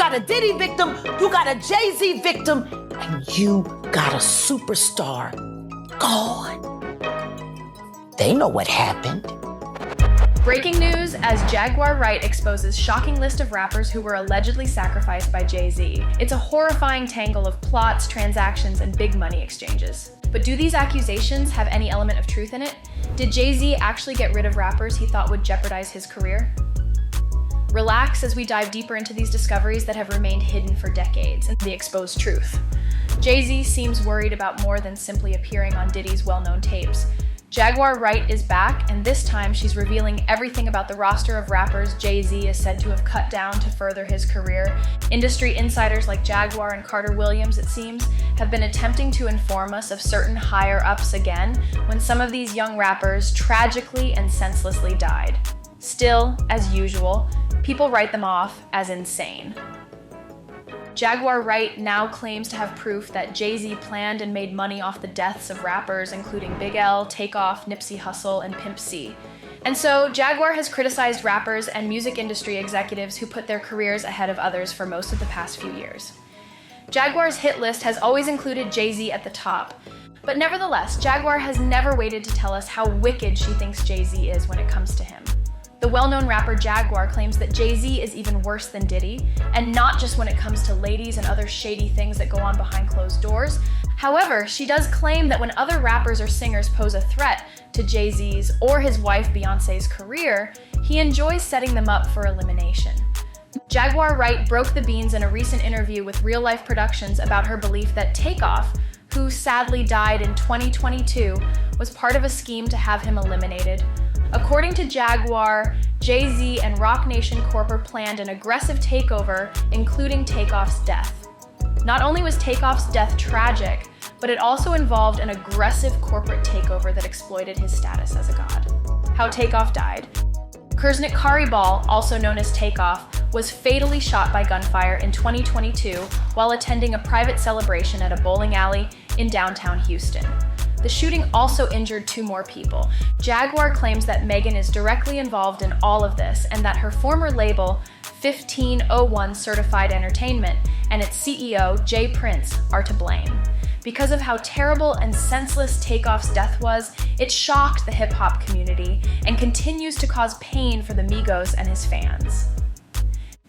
got a Diddy victim, you got a Jay-Z victim, and you got a superstar gone. They know what happened. Breaking news as Jaguar Wright exposes shocking list of rappers who were allegedly sacrificed by Jay-Z. It's a horrifying tangle of plots, transactions, and big money exchanges. But do these accusations have any element of truth in it? Did Jay-Z actually get rid of rappers he thought would jeopardize his career? Relax as we dive deeper into these discoveries that have remained hidden for decades and the exposed truth. Jay-Z seems worried about more than simply appearing on Diddy's well-known tapes. Jaguar Wright is back, and this time she's revealing everything about the roster of rappers Jay-Z is said to have cut down to further his career. Industry insiders like Jaguar and Carter Williams, it seems, have been attempting to inform us of certain higher-ups again when some of these young rappers tragically and senselessly died. Still, as usual, people write them off as insane. Jaguar Wright now claims to have proof that Jay-Z planned and made money off the deaths of rappers including Big L, Takeoff, Nipsey Hussle, and Pimp C. And so, Jaguar has criticized rappers and music industry executives who put their careers ahead of others for most of the past few years. Jaguar's hit list has always included Jay-Z at the top, but nevertheless, Jaguar has never waited to tell us how wicked she thinks Jay-Z is when it comes to him. The well-known rapper Jaguar claims that Jay-Z is even worse than Diddy, and not just when it comes to ladies and other shady things that go on behind closed doors. However, she does claim that when other rappers or singers pose a threat to Jay-Z's or his wife Beyoncé's career, he enjoys setting them up for elimination. Jaguar Wright broke the beans in a recent interview with Real Life Productions about her belief that Takeoff, who sadly died in 2022, was part of a scheme to have him eliminated. According to Jaguar, Jay-Z and Roc Nation Corp planned an aggressive takeover, including Takeoff's death. Not only was Takeoff's death tragic, but it also involved an aggressive corporate takeover that exploited his status as a god. How Takeoff died. Kurznik Karibal, also known as Takeoff, was fatally shot by gunfire in 2022 while attending a private celebration at a bowling alley in downtown Houston. The shooting also injured 2 more people. Jaguar claims that Megan is directly involved in all of this and that her former label, 1501 Certified Entertainment, and its CEO, Jay Prince, are to blame. Because of how terrible and senseless Takeoff's death was, it shocked the hip-hop community and continues to cause pain for the Migos and his fans.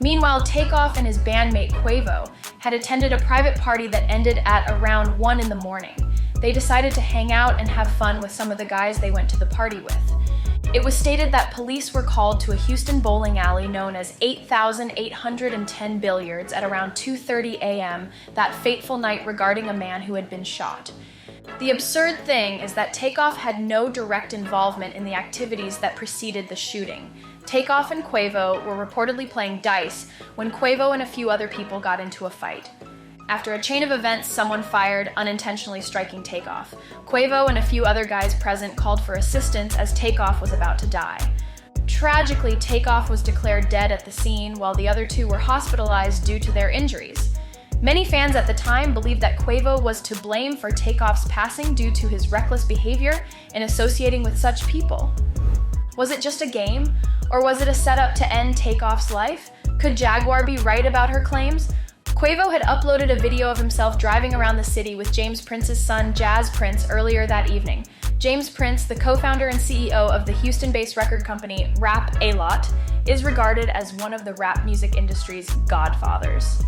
Meanwhile, Takeoff and his bandmate Quavo had attended a private party that ended at around 1 in the morning. They decided to hang out and have fun with some of the guys they went to the party with. It was stated that police were called to a Houston bowling alley known as 8810 Billiards at around 2:30 a.m. that fateful night regarding a man who had been shot. The absurd thing is that Takeoff had no direct involvement in the activities that preceded the shooting. Takeoff and Quavo were reportedly playing dice when Quavo and a few other people got into a fight. After a chain of events, someone fired, unintentionally striking Takeoff. Quavo and a few other guys present called for assistance as Takeoff was about to die. Tragically, Takeoff was declared dead at the scene, while the other 2 were hospitalized due to their injuries. Many fans at the time believed that Quavo was to blame for Takeoff's passing due to his reckless behavior in associating with such people. Was it just a game? Or was it a setup to end Takeoff's life? Could Jaguar be right about her claims? Quavo had uploaded a video of himself driving around the city with James Prince's son, Jazz Prince, earlier that evening. James Prince, the co-founder and CEO of the Houston-based record company Rap-A-Lot, is regarded as one of the rap music industry's godfathers.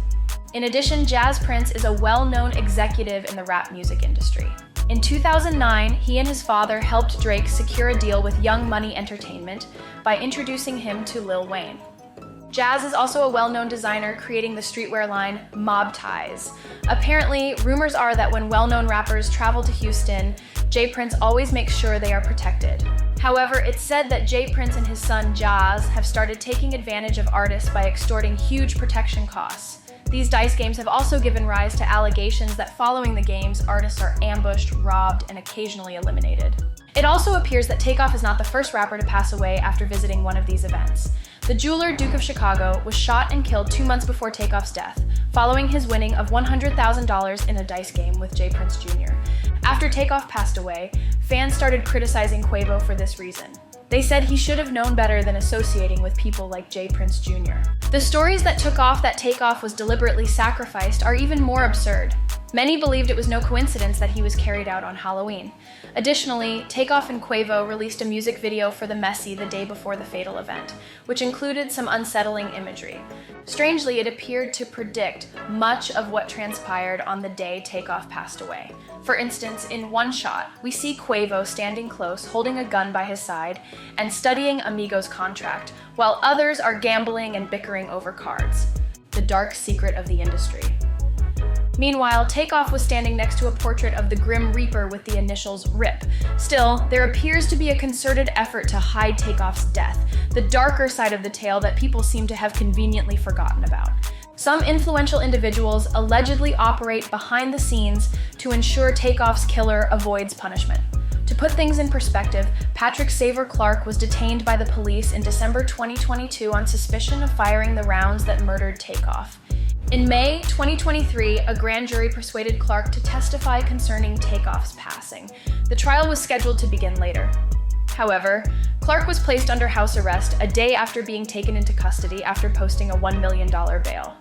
In addition, Jazz Prince is a well-known executive in the rap music industry. In 2009, he and his father helped Drake secure a deal with Young Money Entertainment by introducing him to Lil Wayne. Jazz is also a well-known designer creating the streetwear line Mob Ties. Apparently, rumors are that when well-known rappers travel to Houston, Jay Prince always makes sure they are protected. However, it's said that Jay Prince and his son Jazz have started taking advantage of artists by extorting huge protection costs. These dice games have also given rise to allegations that following the games, artists are ambushed, robbed, and occasionally eliminated. It also appears that Takeoff is not the first rapper to pass away after visiting one of these events. The jeweler Duke of Chicago was shot and killed 2 months before Takeoff's death, following his winning of $100,000 in a dice game with Jay Prince Jr. After Takeoff passed away, fans started criticizing Quavo for this reason. They said he should have known better than associating with people like J. Prince Jr. The stories that took off that Takeoff was deliberately sacrificed are even more absurd. Many believed it was no coincidence that he was carried out on Halloween. Additionally, Takeoff and Quavo released a music video for the Messi the day before the fatal event, which included some unsettling imagery. Strangely, it appeared to predict much of what transpired on the day Takeoff passed away. For instance, in one shot, we see Quavo standing close, holding a gun by his side, and studying Amigo's contract, while others are gambling and bickering over cards. The dark secret of the industry. Meanwhile, Takeoff was standing next to a portrait of the Grim Reaper with the initials RIP. Still, there appears to be a concerted effort to hide Takeoff's death, the darker side of the tale that people seem to have conveniently forgotten about. Some influential individuals allegedly operate behind the scenes to ensure Takeoff's killer avoids punishment. To put things in perspective, Patrick Saver Clark was detained by the police in December 2022 on suspicion of firing the rounds that murdered Takeoff. In May 2023, a grand jury persuaded Clark to testify concerning Takeoff's passing. The trial was scheduled to begin later. However, Clark was placed under house arrest a day after being taken into custody after posting a $1 million bail.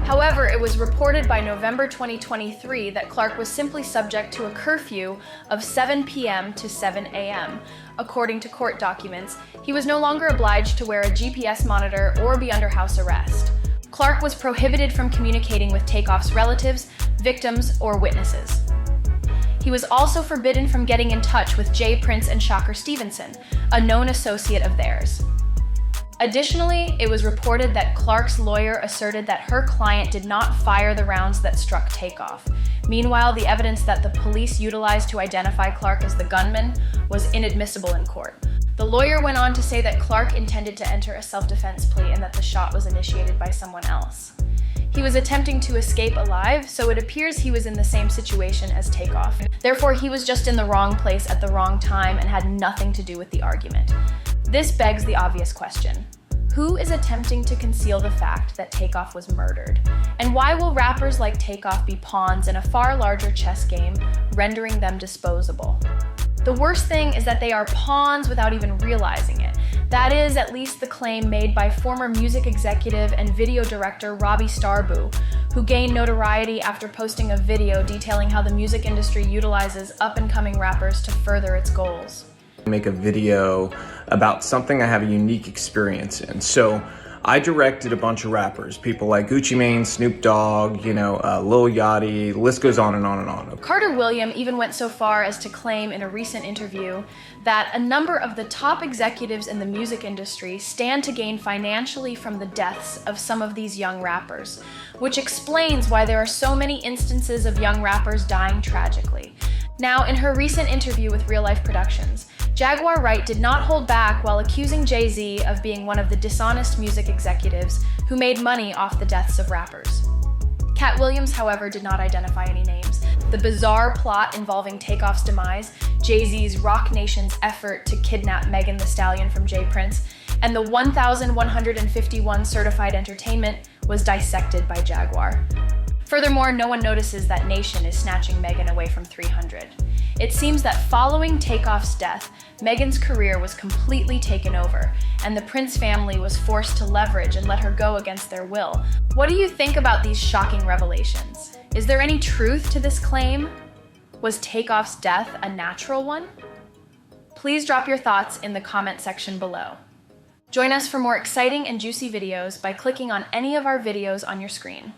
However, it was reported by November 2023 that Clark was simply subject to a curfew of 7 p.m. to 7 a.m. According to court documents, he was no longer obliged to wear a GPS monitor or be under house arrest. Clark was prohibited from communicating with Takeoff's relatives, victims, or witnesses. He was also forbidden from getting in touch with J. Prince and Shocker Stevenson, a known associate of theirs. Additionally, it was reported that Clark's lawyer asserted that her client did not fire the rounds that struck Takeoff. Meanwhile, the evidence that the police utilized to identify Clark as the gunman was inadmissible in court. The lawyer went on to say that Clark intended to enter a self-defense plea and that the shot was initiated by someone else. He was attempting to escape alive, so it appears he was in the same situation as Takeoff. Therefore, he was just in the wrong place at the wrong time and had nothing to do with the argument. This begs the obvious question. Who is attempting to conceal the fact that Takeoff was murdered? And why will rappers like Takeoff be pawns in a far larger chess game, rendering them disposable? The worst thing is that they are pawns without even realizing it. That is at least the claim made by former music executive and video director Robbie Starbu, who gained notoriety after posting a video detailing how the music industry utilizes up-and-coming rappers to further its goals. Make a video about something I have a unique experience in. So I directed a bunch of rappers, people like Gucci Mane, Snoop Dogg, Lil Yachty, the list goes on and on and on. Carter William even went so far as to claim in a recent interview that a number of the top executives in the music industry stand to gain financially from the deaths of some of these young rappers, which explains why there are so many instances of young rappers dying tragically. Now, in her recent interview with Real Life Productions, Jaguar Wright did not hold back while accusing Jay-Z of being one of the dishonest music executives who made money off the deaths of rappers. Cat Williams, however, did not identify any names. The bizarre plot involving Takeoff's demise, Jay-Z's Roc Nation's effort to kidnap Megan Thee Stallion from J. Prince, and the 1,151 certified entertainment was dissected by Jaguar. Furthermore, no one notices that Nation is snatching Megan away from 300. It seems that following Takeoff's death, Megan's career was completely taken over, and the Prince family was forced to leverage and let her go against their will. What do you think about these shocking revelations? Is there any truth to this claim? Was Takeoff's death a natural one? Please drop your thoughts in the comment section below. Join us for more exciting and juicy videos by clicking on any of our videos on your screen.